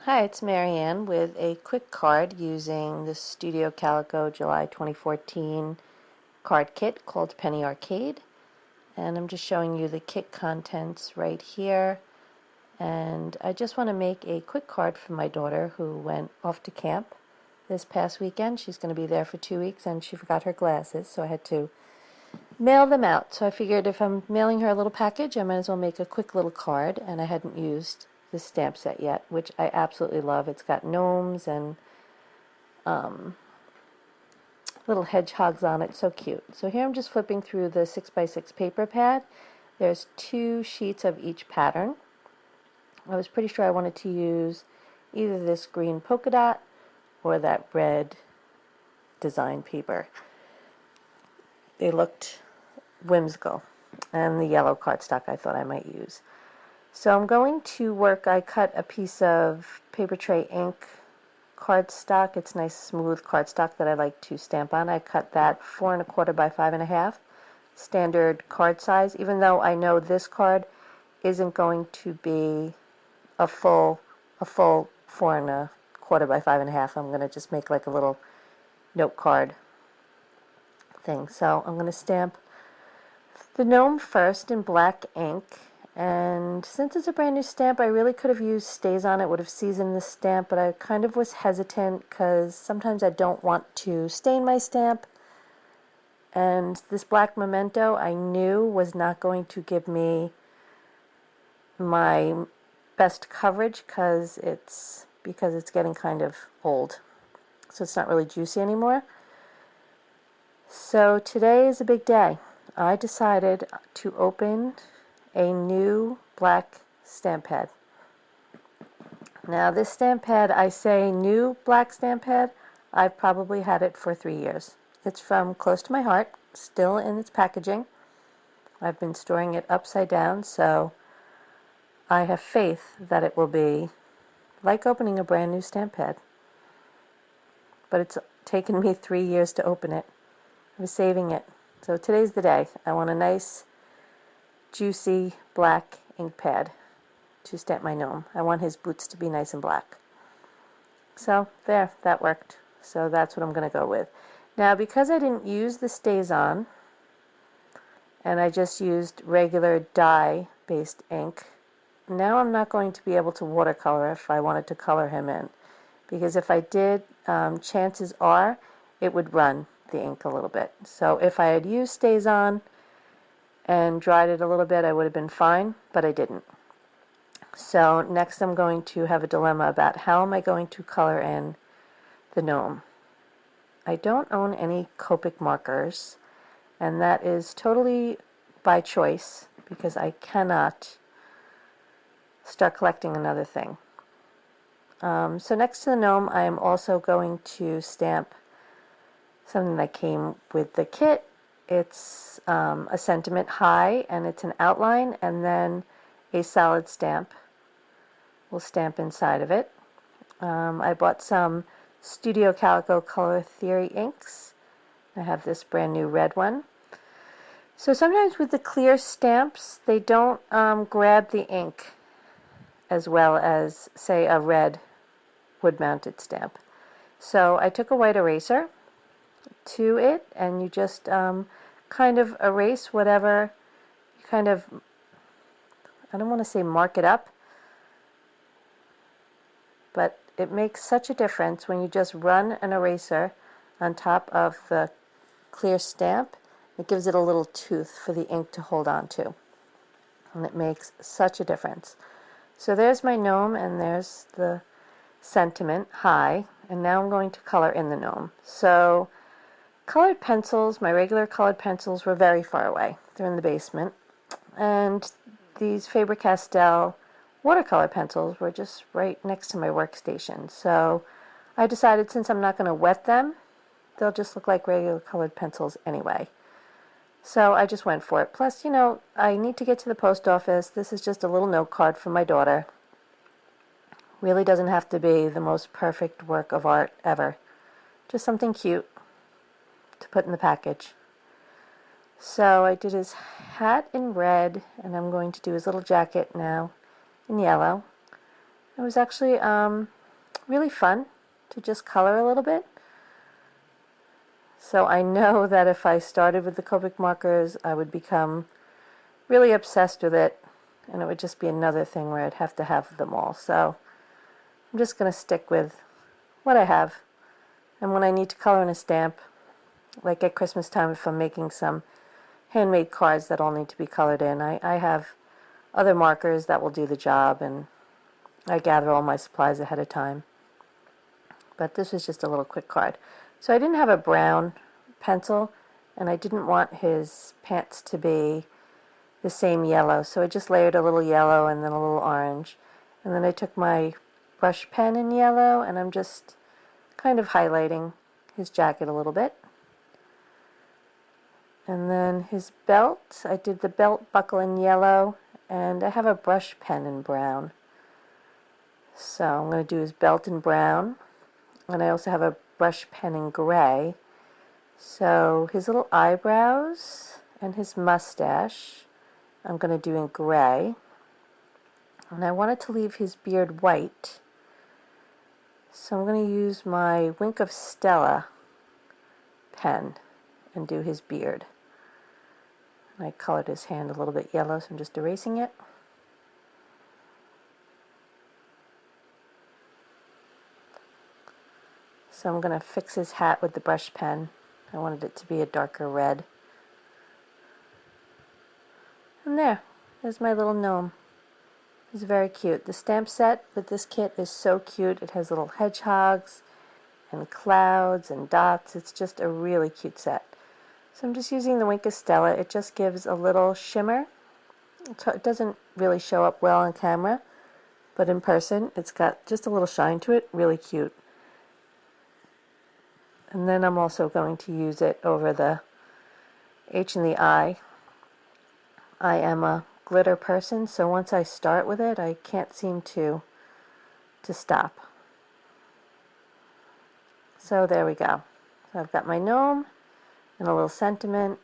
Hi, it's Marianne with a quick card using the Studio Calico July 2014 card kit called Penny Arcade. And I'm just showing you the kit contents right here. And I just want to make a quick card for my daughter who went off to camp this past weekend. She's going to be there for 2 weeks and she forgot her glasses, so I had to mail them out. So I figured if I'm mailing her a little package, I might as well make a quick little card, and I hadn't used the stamp set yet, which I absolutely love. It's got gnomes and little hedgehogs on it. So cute. So here I'm just flipping through the 6x6 paper pad. There's 2 sheets of each pattern. I was pretty sure I wanted to use either this green polka dot or that red design paper. They looked whimsical. And the yellow cardstock I thought I might use. So I'm going to work. I cut a piece of paper tray ink cardstock. It's nice smooth cardstock that I like to stamp on. I cut that 4 1/4 by 5 1/2, standard card size, even though I know this card isn't going to be a full 4 1/4 by 5 1/2. I'm going to just make like a little note card thing. So I'm going to stamp the gnome first in black ink, and since it's a brand new stamp, I really could have used stays on it, would have seasoned the stamp, but I kind of was hesitant because sometimes I don't want to stain my stamp, and this black memento I knew was not going to give me my best coverage because it's getting kind of old, so it's not really juicy anymore. So today is a big day. I decided to open a new black stamp pad. Now this stamp pad, I say new black stamp pad, I've probably had it for 3 years. It's from Close to My Heart, still in its packaging. I've been storing it upside down, so I have faith that it will be like opening a brand new stamp pad. But it's taken me 3 years to open it. I was saving it. So today's the day. I want a nice, juicy black ink pad to stamp my gnome. I want his boots to be nice and black. So there, that worked. So that's what I'm going to go with. Now, because I didn't use the stays on, and I just used regular dye-based ink, now I'm not going to be able to watercolor if I wanted to color him in. Because if I did, chances are it would run the ink a little bit. So if I had used stays on and dried it a little bit, I would have been fine, but I didn't. So next I'm going to have a dilemma about how am I going to color in the gnome. I don't own any Copic markers, and that is totally by choice because I cannot start collecting another thing. So next to the gnome, I am also going to stamp something that came with the kit. It's a sentiment high, and it's an outline, and then a solid stamp will stamp inside of it. I bought some Studio Calico Color Theory inks. I have this brand new red one. So sometimes with the clear stamps, they don't grab the ink as well as, say, a red wood-mounted stamp. So I took a white eraser to it, and you just kind of erase whatever, kind of, I don't want to say mark it up, but it makes such a difference when you just run an eraser on top of the clear stamp. It gives it a little tooth for the ink to hold on to, and it makes such a difference. So there's my gnome, and there's the sentiment high, and now I'm going to color in the gnome. So colored pencils, my regular colored pencils, were very far away. They're in the basement. And these Faber-Castell watercolor pencils were just right next to my workstation. So I decided since I'm not going to wet them, they'll just look like regular colored pencils anyway. So I just went for it. Plus, you know, I need to get to the post office. This is just a little note card for my daughter. Really doesn't have to be the most perfect work of art ever. Just something cute to put in the package. So I did his hat in red, and I'm going to do his little jacket now in yellow. It was actually really fun to just color a little bit. So I know that if I started with the Copic markers, I would become really obsessed with it, and it would just be another thing where I'd have to have them all. So I'm just going to stick with what I have. And when I need to color in a stamp, like at Christmas time, if I'm making some handmade cards that all need to be colored in, I have other markers that will do the job, and I gather all my supplies ahead of time. But this is just a little quick card. So I didn't have a brown pencil, and I didn't want his pants to be the same yellow, so I just layered a little yellow and then a little orange. And then I took my brush pen in yellow, and I'm just kind of highlighting his jacket a little bit. And then his belt, I did the belt buckle in yellow, and I have a brush pen in brown. So I'm going to do his belt in brown, and I also have a brush pen in gray. So his little eyebrows and his mustache I'm going to do in gray. And I wanted to leave his beard white, so I'm going to use my Wink of Stella pen and do his beard. I colored his hand a little bit yellow, so I'm just erasing it. So I'm going to fix his hat with the brush pen. I wanted it to be a darker red. And there's my little gnome. He's very cute. The stamp set with this kit is so cute. It has little hedgehogs and clouds and dots. It's just a really cute set. So I'm just using the Wink of Stella. It just gives a little shimmer. It doesn't really show up well on camera, but in person it's got just a little shine to it. Really cute. And then I'm also going to use it over the H and the I. I am a glitter person, so once I start with it, I can't seem to stop. So there we go. So I've got my gnome and a little sentiment.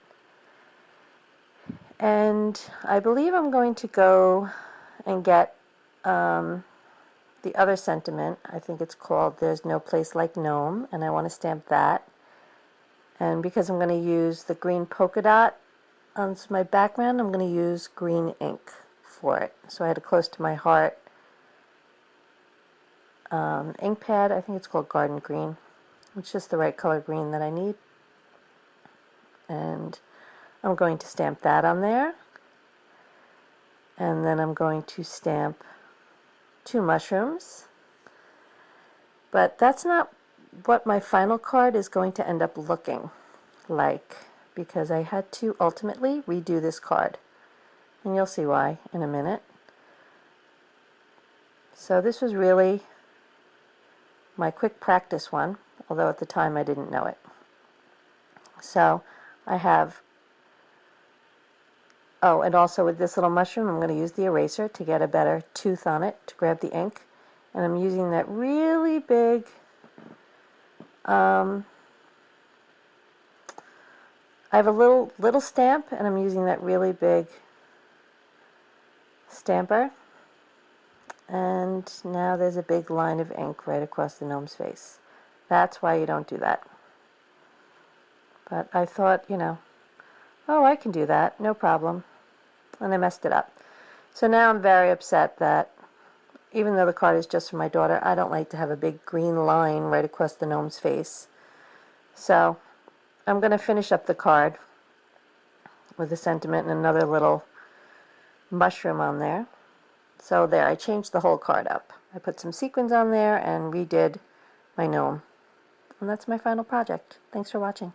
And I believe I'm going to go and get the other sentiment. I think it's called There's No Place Like Gnome, and I want to stamp that. And because I'm going to use the green polka dot on my background, I'm going to use green ink for it. So I had a Close to My Heart ink pad. I think it's called Garden Green. It's just the right color green that I need. And I'm going to stamp that on there. And then I'm going to stamp 2 mushrooms. But that's not what my final card is going to end up looking like, because I had to ultimately redo this card. And you'll see why in a minute. So this was really my quick practice one, although at the time I didn't know it. So I have, oh, and also with this little mushroom, I'm going to use the eraser to get a better tooth on it to grab the ink. And I'm using that really big, I have a little stamp, and I'm using that really big stamper. And now there's a big line of ink right across the gnome's face. That's why you don't do that. But I thought, oh, I can do that, no problem. And I messed it up. So now I'm very upset that even though the card is just for my daughter, I don't like to have a big green line right across the gnome's face. So I'm going to finish up the card with a sentiment and another little mushroom on there. So there, I changed the whole card up. I put some sequins on there and redid my gnome. And that's my final project. Thanks for watching.